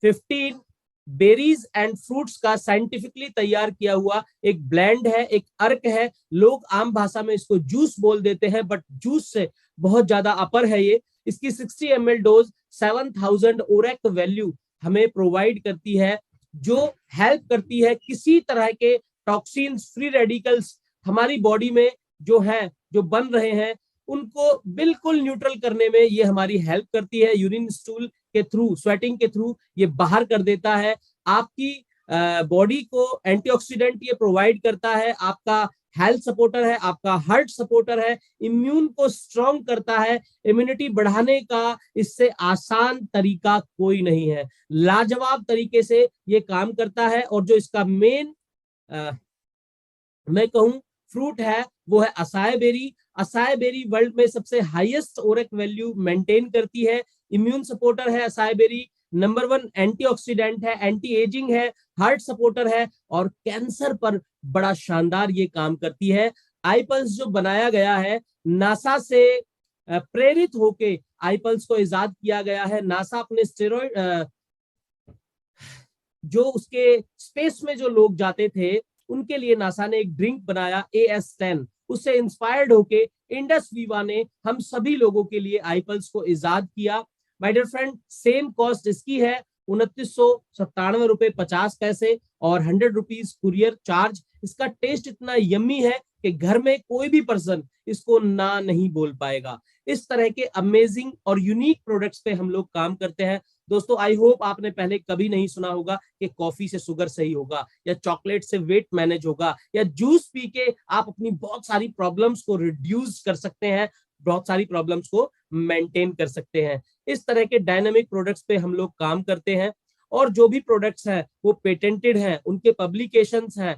15 बेरीज एंड फ्रूट्स का साइंटिफिकली तैयार किया हुआ एक ब्लेंड है, एक अर्क है। लोग आम भाषा में इसको जूस बोल देते हैं, बट जूस से बहुत ज्यादा अपर है ये। इसकी 60 ml डोज 7000 ओरेक वैल्यू हमें प्रोवाइड करती है, जो हेल्प करती है किसी तरह के टॉक्सिन्स, फ्री रेडिकल्स हमारी बॉडी में जो है, जो बन रहे हैं, उनको बिल्कुल न्यूट्रल करने में ये हमारी हेल्प करती है। यूरिन स्टूल के थ्रू, स्वेटिंग के थ्रू ये बाहर कर देता है। आपकी बॉडी को एंटीऑक्सीडेंट ये प्रोवाइड करता है, आपका हेल्थ सपोर्टर है, आपका हार्ट सपोर्टर है, इम्यून को स्ट्रॉन्ग करता है। इम्यूनिटी बढ़ाने का इससे आसान तरीका कोई नहीं है, लाजवाब तरीके से ये काम करता है। और जो इसका मेन मैं कहूं फ्रूट है वो है असाय बेरी। असाय बेरी वर्ल्ड में सबसे हाईएस्ट ओरेक वैल्यू मेंटेन करती है। इम्यून सपोर्टर है असाय बेरी, नंबर 1 एंटीऑक्सीडेंट है, एंटी एजिंग है, हार्ट सपोर्टर है, और कैंसर पर बड़ा शानदार ये काम करती है। iPulse जो बनाया गया है, नासा से प्रेरित होके iPulse को इजाद किया गया है। नासा अपने स्टेरॉइड जो उसके स्पेस में जो लोग जाते थे उनके लिए नासा ने एक ड्रिंक बनाया AS10, उससे इंस्पायर्ड होके इंडस वीवा ने हम सभी लोगों के लिए iPulse को इजाद किया। My dear friend, same cost इसकी है 2997 रुपए 50 पैसे और 100 रुपीज कुरियर चार्ज। इसका टेस्ट इतना यम्मी है कि घर में कोई भी पर्सन इसको ना नहीं बोल पाएगा। इस तरह के अमेजिंग और यूनिक प्रोडक्ट्स पे हम लोग काम करते हैं। दोस्तों, आई होप आपने पहले कभी नहीं सुना होगा कि कॉफी से शुगर सही होगा, या चॉकलेट से वेट मैनेज होगा, या जूस पी के आप अपनी बहुत सारी प्रॉब्लम्स को रिड्यूस कर सकते हैं, बहुत सारी प्रॉब्लम्स को मेंटेन कर सकते हैं। इस तरह के डायनामिक प्रोडक्ट्स पे हम लोग काम करते हैं, और जो भी प्रोडक्ट्स हैं वो पेटेंटेड हैं, उनके पब्लिकेशंस हैं,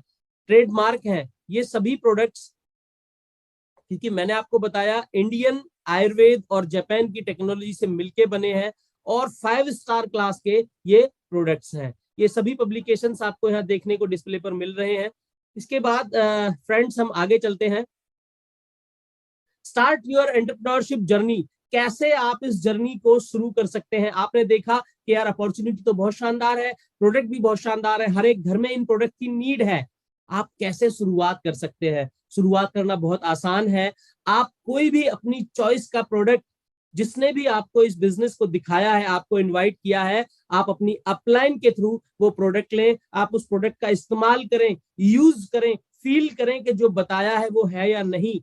ट्रेडमार्क हैं। ये सभी प्रोडक्ट्स, क्योंकि मैंने आपको बताया, इंडियन आयुर्वेद और जापान की टेक्नोलॉजी से मिलके बने हैं, और 5 स्टार क्लास के ये प्रोडक्ट्स हैं। ये सभी पब्लिकेशंस आपको यहाँ देखने को डिस्प्ले पर मिल रहे हैं। इसके बाद फ्रेंड्स हम आगे चलते हैं। Start your entrepreneurship journey. कैसे आप इस जर्नी को शुरू कर सकते हैं? आपने देखा कि यार अपॉर्चुनिटी तो बहुत शानदार है, प्रोडक्ट भी बहुत शानदार है, हर एक घर में इन प्रोडक्ट की नीड है। आप कैसे शुरुआत कर सकते हैं? शुरुआत करना बहुत आसान है। आप कोई भी अपनी चॉइस का प्रोडक्ट, जिसने भी आपको इस बिजनेस को दिखाया है, आपको इनवाइट किया है, आप अपनी अपलाइन के थ्रू वो प्रोडक्ट लें। आप उस प्रोडक्ट का इस्तेमाल करें, यूज करें, फील करें कि जो बताया है वो है या नहीं।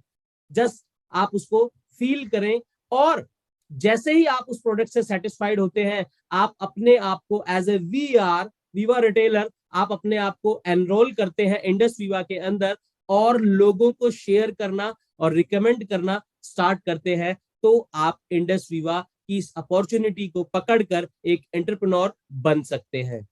जस्ट आप उसको फील करें, और जैसे ही आप उस प्रोडक्ट से सेटिस्फाइड होते हैं, आप अपने आप को एज ए वीवा रिटेलर, आप अपने आप को एनरोल करते हैं इंडस वीवा के अंदर, और लोगों को शेयर करना और रिकमेंड करना स्टार्ट करते हैं। तो आप इंडस वीवा की इस अपॉर्चुनिटी को पकड़कर एक एंटरप्रेन्योर बन सकते हैं।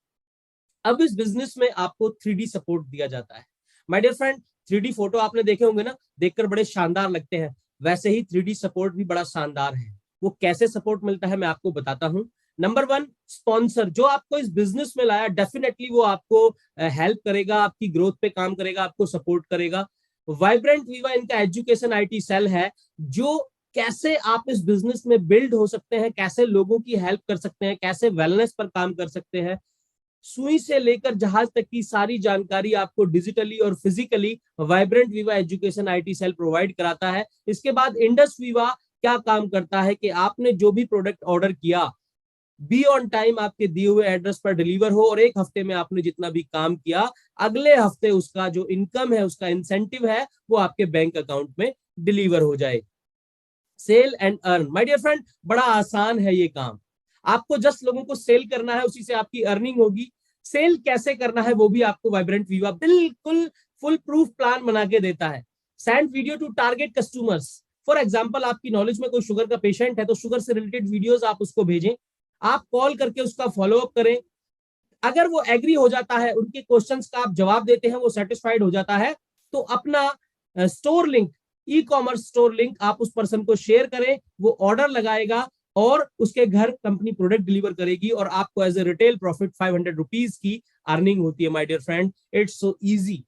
अब इस बिजनेस में आपको 3D सपोर्ट दिया जाता है। My dear friend, 3D photo आपने देखे होंगे ना, देखकर बड़े शानदार लगते हैं, वैसे ही 3D सपोर्ट भी बड़ा शानदार है। वो कैसे सपोर्ट मिलता है मैं आपको बताता हूं। नंबर 1, स्पॉन्सर जो आपको इस बिजनेस में लाया, डेफिनेटली वो आपको हेल्प करेगा, आपकी ग्रोथ पे काम करेगा, आपको सपोर्ट करेगा। वाइब्रेंट वीवा इनका एजुकेशन IT सेल है, जो कैसे आप इस बिजनेस में बिल्ड हो सकते हैं, कैसे लोगों की हेल्प कर सकते हैं, कैसे वेलनेस पर काम कर सकते हैं, सुई से लेकर जहाज तक की सारी जानकारी आपको डिजिटली और physically vibrant Viva education IT cell provide कराता है। इसके बाद इंडस वीवा क्या काम करता है कि आपने जो भी प्रोडक्ट ऑर्डर किया, बी ऑन टाइम आपके दिए हुए एड्रेस पर डिलीवर हो, और 1 हफ्ते में आपने जितना भी काम किया, अगले हफ्ते उसका जो इनकम है, उसका इंसेंटिव है, वो आपके बैंक अकाउंट में डिलीवर हो जाए। Sell and earn, my dear friend, बड़ा आसान है ये काम। आपको जस्ट लोगों को सेल करना है, उसी से आपकी अर्निंग होगी। सेल कैसे करना है वो भी आपको वाइब्रेंट वीवा बिल्कुल फुल प्रूफ प्लान बना के देता है। Send video to target customers. For example, आपकी नॉलेज में कोई शुगर का पेशेंट है, तो शुगर से रिलेटेड वीडियोस आप उसको भेजें, आप कॉल करके उसका फॉलोअप करें। अगर वो एग्री हो जाता है, उनके क्वेश्चंस का आप जवाब देते हैं, वो सेटिस्फाइड हो जाता है, तो अपना store link, e-commerce store link आप उस पर्सन को शेयर करें, वो ऑर्डर लगाएगा और उसके घर कंपनी प्रोडक्ट डिलीवर करेगी, और आपको as a retail profit 500 rupees की अर्निंग होती है my dear friend, it's so easy.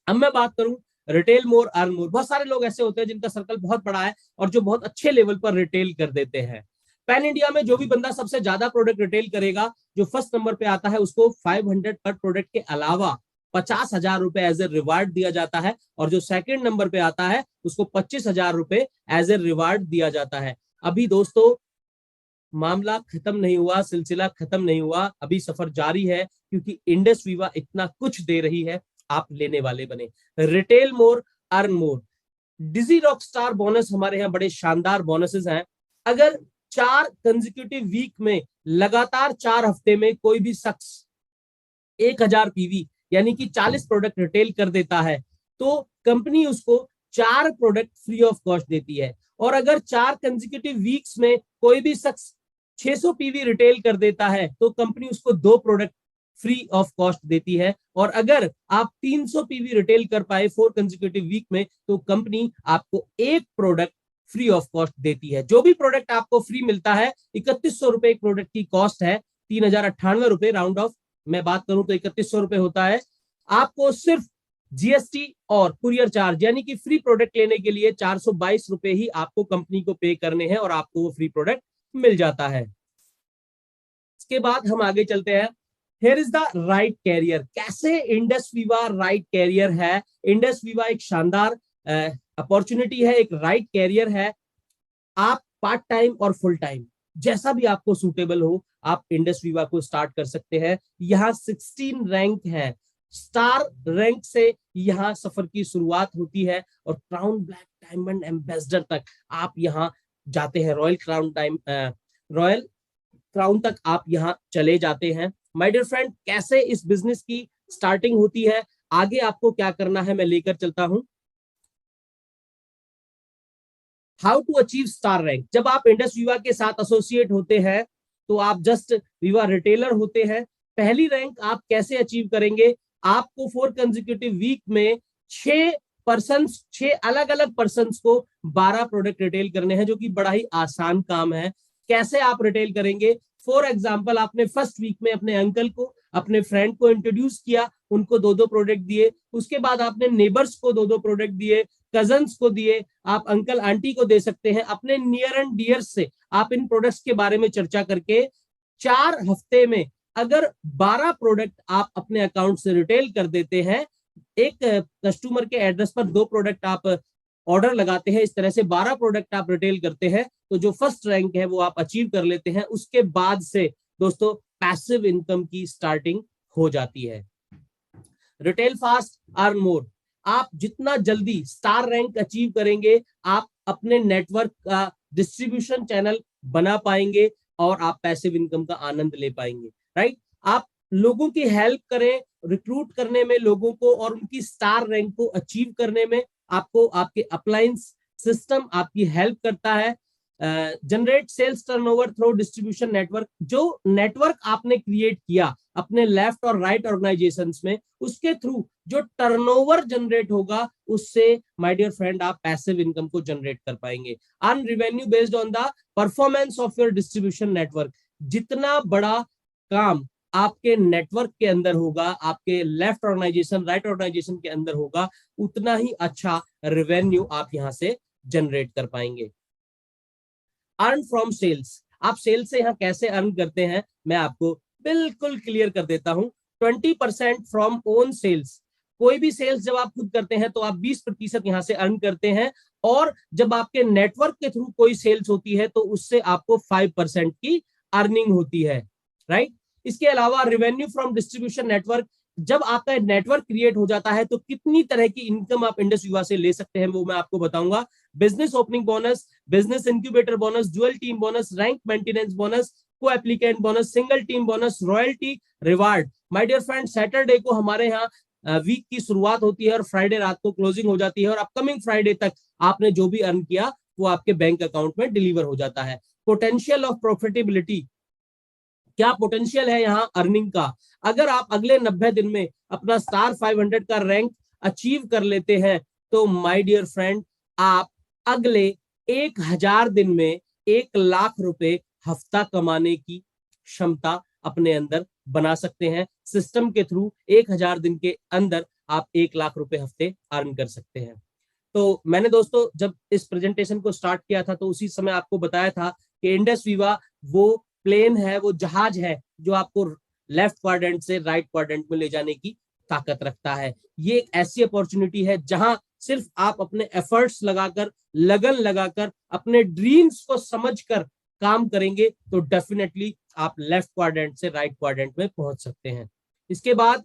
अब मैं बात करूं रिटेल मोर अर्न मोर। बहुत सारे लोग ऐसे होते हैं जिनका सर्कल बहुत बड़ा है और जो बहुत अच्छे लेवल पर रिटेल कर देते हैं। पैन इंडिया में जो भी बंदा सबसे ज्यादा प्रोडक्ट रिटेल करेगा, जो फर्स्ट नंबर पे आता है उसको 500 पर प्रोडक्ट के अलावा 50,000 रुपए एज ए रिवार्ड दिया जाता है, और जो सेकंड नंबर पे आता है उसको 25,000 रुपए एज ए रिवार्ड दिया जाता है। अभी दोस्तों मामला खत्म नहीं हुआ, सिलसिला खत्म नहीं हुआ, अभी सफर जारी है, क्योंकि इंडस वीवा इतना कुछ दे रही है, आप लेने वाले बने। रिटेल मोर अर्न मोर, डिजी रॉक स्टार बोनस हमारे यहाँ बड़े शानदार बोनसेस हैं। अगर 4 कंसेक्यूटिव वीक में लगातार 4 हफ्ते में कोई भी शख्स 1000 पीवी यानी कि 40 प्रोडक्ट रिटेल कर देता है, तो कंपनी उसको 4 प्रोडक्ट फ्री ऑफ कॉस्ट देती है। और अगर 4 कंसेक्यूटिव वीक्स में कोई भी शख्स 600 पीवी रिटेल कर देता है, तो कंपनी उसको 2 प्रोडक्ट फ्री ऑफ कॉस्ट देती है। और अगर आप 300 पीवी रिटेल कर पाए 4 कंसेक्यूटिव वीक में, तो कंपनी आपको 1 प्रोडक्ट फ्री ऑफ कॉस्ट देती है। जो भी प्रोडक्ट आपको फ्री मिलता है, 3100 रुपए एक प्रोडक्ट की कॉस्ट है, 3098 रुपए राउंड ऑफ मैं बात करूं तो 3100 रुपए होता है। आपको सिर्फ जीएसटी और कुरियर चार्ज यानी कि फ्री प्रोडक्ट लेने के लिए 422 रुपए ही आपको कंपनी को पे करने हैं और आपको वो फ्री प्रोडक्ट मिल जाता है। इसके बाद हम आगे चलते हैं। Here is the right career. कैसे इंडस वीवा राइट कैरियर है? इंडस वीवा एक शानदार अपॉर्चुनिटी है, एक राइट कैरियर है। आप पार्ट टाइम और फुल टाइम जैसा भी आपको सूटेबल हो, आप इंडस वीवा को स्टार्ट कर सकते हैं। यहाँ 16 रैंक है, स्टार रैंक से यहाँ सफर की शुरुआत होती है और क्राउन ब्लैक डायमंड एम्बेसडर तक आप यहाँ जाते हैं। रॉयल क्राउन तक आप यहाँ चले जाते हैं। माय डियर फ्रेंड, कैसे इस बिजनेस की स्टार्टिंग होती है, आगे आपको क्या करना है, मैं लेकर चलता हूं। How to achieve star rank. जब आप इंडस वीवा के साथ एसोसिएट होते हैं तो आप जस्ट वीवा रिटेलर होते हैं। पहली रैंक आप कैसे अचीव करेंगे? आपको 4 कंसेक्यूटिव वीक में 6 अलग अलग पर्सन को 12 प्रोडक्ट रिटेल करने हैं, जो कि बड़ा ही आसान काम है। कैसे आप रिटेल करेंगे? फॉर एग्जाम्पल, आपने फर्स्ट वीक में अपने अंकल को, अपने फ्रेंड को इंट्रोड्यूस किया, उनको 2-2 प्रोडक्ट दिए। उसके बाद आपने नेबर्स को 2-2 प्रोडक्ट दिए, कजन्स को दिए, आप अंकल आंटी को दे सकते हैं। अपने नियर एंड डियर से आप इन प्रोडक्ट्स के बारे में चर्चा करके 4 हफ्ते में अगर 12 प्रोडक्ट आप अपने अकाउंट से रिटेल कर देते हैं, एक कस्टमर के एड्रेस पर 2 प्रोडक्ट आप ऑर्डर लगाते हैं, इस तरह से 12 प्रोडक्ट आप रिटेल करते हैं, तो जो फर्स्ट रैंक है वो आप अचीव कर लेते हैं। उसके बाद से दोस्तों पैसिव इनकम की स्टार्टिंग हो जाती है। Retail fast earn more. आप जितना जल्दी स्टार रैंक अचीव करेंगे, आप अपने नेटवर्क का डिस्ट्रीब्यूशन चैनल बना पाएंगे और आप पैसिव इनकम का आनंद ले पाएंगे। राइट? आप लोगों की हेल्प करें रिक्रूट करने में लोगों को, और उनकी स्टार रैंक को अचीव करने में आपको आपके अप्लायंस सिस्टम आपकी हेल्प करता है। Generate sales turnover through distribution network. जो नेटवर्क आपने क्रिएट किया अपने लेफ्ट और राइट ऑर्गेनाइजेशंस में, उसके थ्रू जो टर्नओवर जनरेट होगा, उससे माय डियर फ्रेंड आप पैसिव इनकम को जनरेट कर पाएंगे। Earn revenue based on the performance of your distribution network. जितना बड़ा काम आपके नेटवर्क के अंदर होगा, आपके लेफ्ट ऑर्गेनाइजेशन राइट ऑर्गेनाइजेशन के अंदर होगा, उतना ही अच्छा रेवेन्यू आप यहां से जनरेट कर पाएंगे। Earn from sales. आप सेल्स से यहाँ कैसे अर्न करते हैं, मैं आपको बिल्कुल क्लियर कर देता हूं। 20% फ्रॉम ओन सेल्स। कोई भी सेल्स जब आप खुद करते हैं तो आप 20% यहां से अर्न करते हैं, और जब आपके नेटवर्क के थ्रू कोई सेल्स होती है तो उससे आपको 5% की अर्निंग होती है। राइट? इसके अलावा रेवेन्यू फ्रॉम डिस्ट्रीब्यूशन नेटवर्क। जब आपका नेटवर्क क्रिएट हो जाता है तो कितनी तरह की इनकम आप इंडस वीवा से ले सकते हैं, वो मैं आपको बताऊंगा। Business opening bonus, business incubator bonus, dual team bonus, rank maintenance bonus, co-applicant bonus, single team bonus, royalty reward. My dear friend, Saturday को हमारे यहाँ वीक की शुरुआत होती है और फ्राइडे रात को क्लोजिंग हो जाती है, और अपकमिंग फ्राइडे तक आपने जो भी अर्न किया वो आपके बैंक अकाउंट में डिलीवर हो जाता है। Potential of profitability. क्या पोटेंशियल है यहाँ अर्निंग का? अगर आप अगले 90 दिन में अपना स्टार 500 का रैंक अचीव कर लेते हैं, तो माय डियर फ्रेंड आप अगले 1000 दिन में 1 लाख रुपए हफ्ता कमाने की क्षमता अपने अंदर बना सकते हैं सिस्टम के थ्रू। 1000 दिन के अंदर आप 1 लाख रुपए हफ्ते अर्न कर सकते हैं। तो मैंने दोस्तों जब इस प्रेजेंटेशन को स्टार्ट किया था तो उसी समय आपको बताया था कि इंडस वीवा वो प्लेन है, वो जहाज है जो आपको लेफ्ट क्वाड्रेंट से राइट क्वाड्रेंट में ले जाने की ताकत रखता है। ये एक ऐसी अपॉर्चुनिटी है जहां सिर्फ आप अपने एफर्ट्स लगाकर, लगन लगाकर, अपने ड्रीम्स को समझकर काम करेंगे तो डेफिनेटली आप लेफ्ट क्वाड्रेंट से राइट क्वाड्रेंट में पहुंच सकते हैं। इसके बाद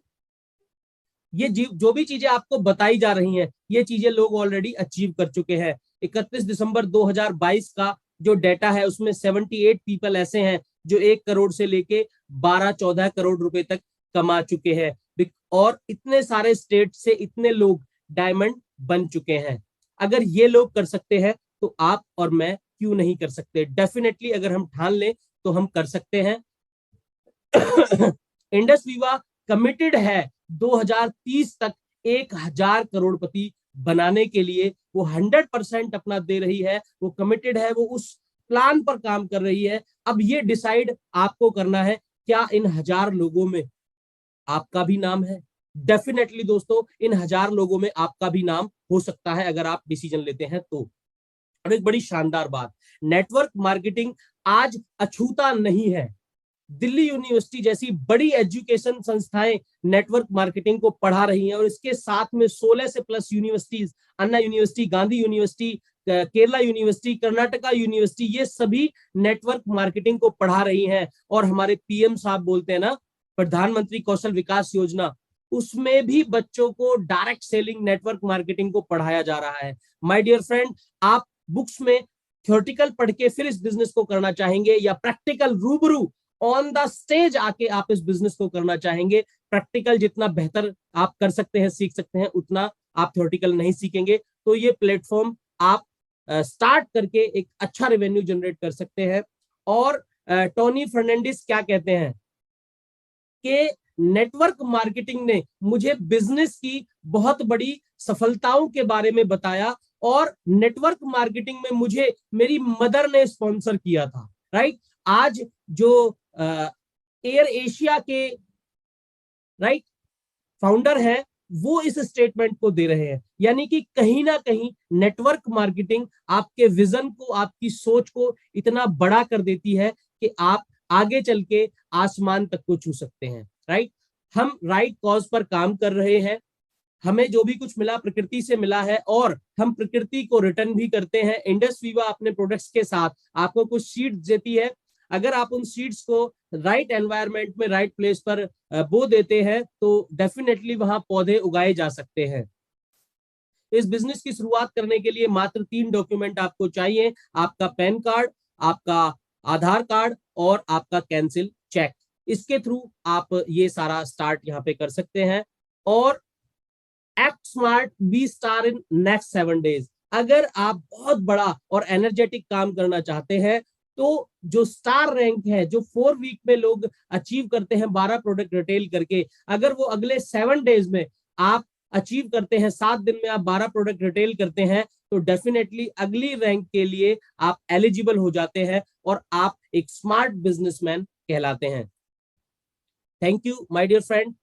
ये जो भी चीजें आपको बताई जा रही हैं, ये चीजें लोग ऑलरेडी अचीव कर चुके हैं। 31 दिसंबर 2022 का जो डेटा है उसमें 78 पीपल ऐसे हैं जो 1 करोड़ से लेके 12-14 करोड़ रुपए तक कमा चुके हैं। और इतने सारे स्टेट से इतने लोग डायमंड बन चुके हैं। अगर ये लोग कर सकते हैं तो आप और मैं क्यों नहीं कर सकते? डेफिनेटली अगर हम ठान लें तो हम कर सकते हैं। इंडस वीवा कमिटेड है 2030 तक 1000 करोड़पति बनाने के लिए। वो 100% अपना दे रही है, वो कमिटेड है, वो उस प्लान पर काम कर रही है। अब ये डिसाइड आपको करना है, क्या इन 1000 लोगों में आपका भी नाम है? डेफिनेटली दोस्तों इन 1000 लोगों में आपका भी नाम हो सकता है अगर आप डिसीजन लेते हैं तो। और एक बड़ी शानदार बात, नेटवर्क मार्केटिंग आज अछूता नहीं है। दिल्ली यूनिवर्सिटी जैसी बड़ी एजुकेशन संस्थाएं नेटवर्क मार्केटिंग को पढ़ा रही हैं और इसके साथ में 16 से plus universities, Anna university, Gandhi university, Kerala university, Karnataka university, ये सभी नेटवर्क मार्केटिंग को पढ़ा रही हैं। और हमारे पीएम साहब बोलते हैं ना, प्रधानमंत्री कौशल विकास योजना, उसमें भी बच्चों को डायरेक्ट सेलिंग, नेटवर्क मार्केटिंग को पढ़ाया जा रहा है। माय डियर फ्रेंड, आप बुक्स में थ्योरेटिकल पढ़ के फिर इस बिजनेस को करना चाहेंगे या प्रैक्टिकल रूबरू ऑन द स्टेज आके आप इस बिजनेस को करना चाहेंगे? प्रैक्टिकल जितना बेहतर आप कर सकते हैं, सीख सकते हैं, उतना आप थ्योरेटिकल नहीं सीखेंगे। तो ये प्लेटफॉर्म आप स्टार्ट करके एक अच्छा रेवेन्यू जनरेट कर सकते हैं। और टोनी फर्नांडिस क्या कहते हैं कि नेटवर्क मार्केटिंग ने मुझे बिजनेस की बहुत बड़ी सफलताओं के बारे में बताया और नेटवर्क मार्केटिंग में मुझे मेरी मदर ने स्पॉन्सर किया था। राइट, आज जो एयर एशिया के राइट फाउंडर है वो इस स्टेटमेंट को दे रहे हैं। यानी कि कहीं ना कहीं नेटवर्क मार्केटिंग आपके विजन को, आपकी सोच को इतना बड़ा कर देती है कि आप आगे चल के आसमान तक को छू सकते हैं। राइट, हम राइट कॉज पर काम कर रहे हैं। हमें जो भी कुछ मिला प्रकृति से मिला है और हम प्रकृति को रिटर्न भी करते हैं। इंडस वीवा अपने प्रोडक्ट्स के साथ आपको कुछ सीड्स देती है। अगर आप उन सीड्स को राइट एनवायरनमेंट में, राइट प्लेस पर बो देते हैं तो डेफिनेटली वहां पौधे उगाए जा सकते हैं। इस बिजनेस की शुरुआत करने के लिए मात्र 3 डॉक्यूमेंट आपको चाहिए, आपका पैन कार्ड, आपका आधार कार्ड और आपका कैंसिल चेक। इसके थ्रू आप ये सारा स्टार्ट यहाँ पे कर सकते हैं। और act smart, be star in next 7 days. अगर आप बहुत बड़ा और एनर्जेटिक काम करना चाहते हैं तो जो स्टार रैंक है, जो 4 वीक में लोग अचीव करते हैं 12 प्रोडक्ट रिटेल करके, अगर वो अगले 7 डेज में आप अचीव करते हैं, 7 दिन में आप 12 प्रोडक्ट रिटेल करते हैं, तो डेफिनेटली अगली रैंक के लिए आप एलिजिबल हो जाते हैं और आप एक स्मार्ट बिजनेसमैन कहलाते हैं। Thank you my dear friend.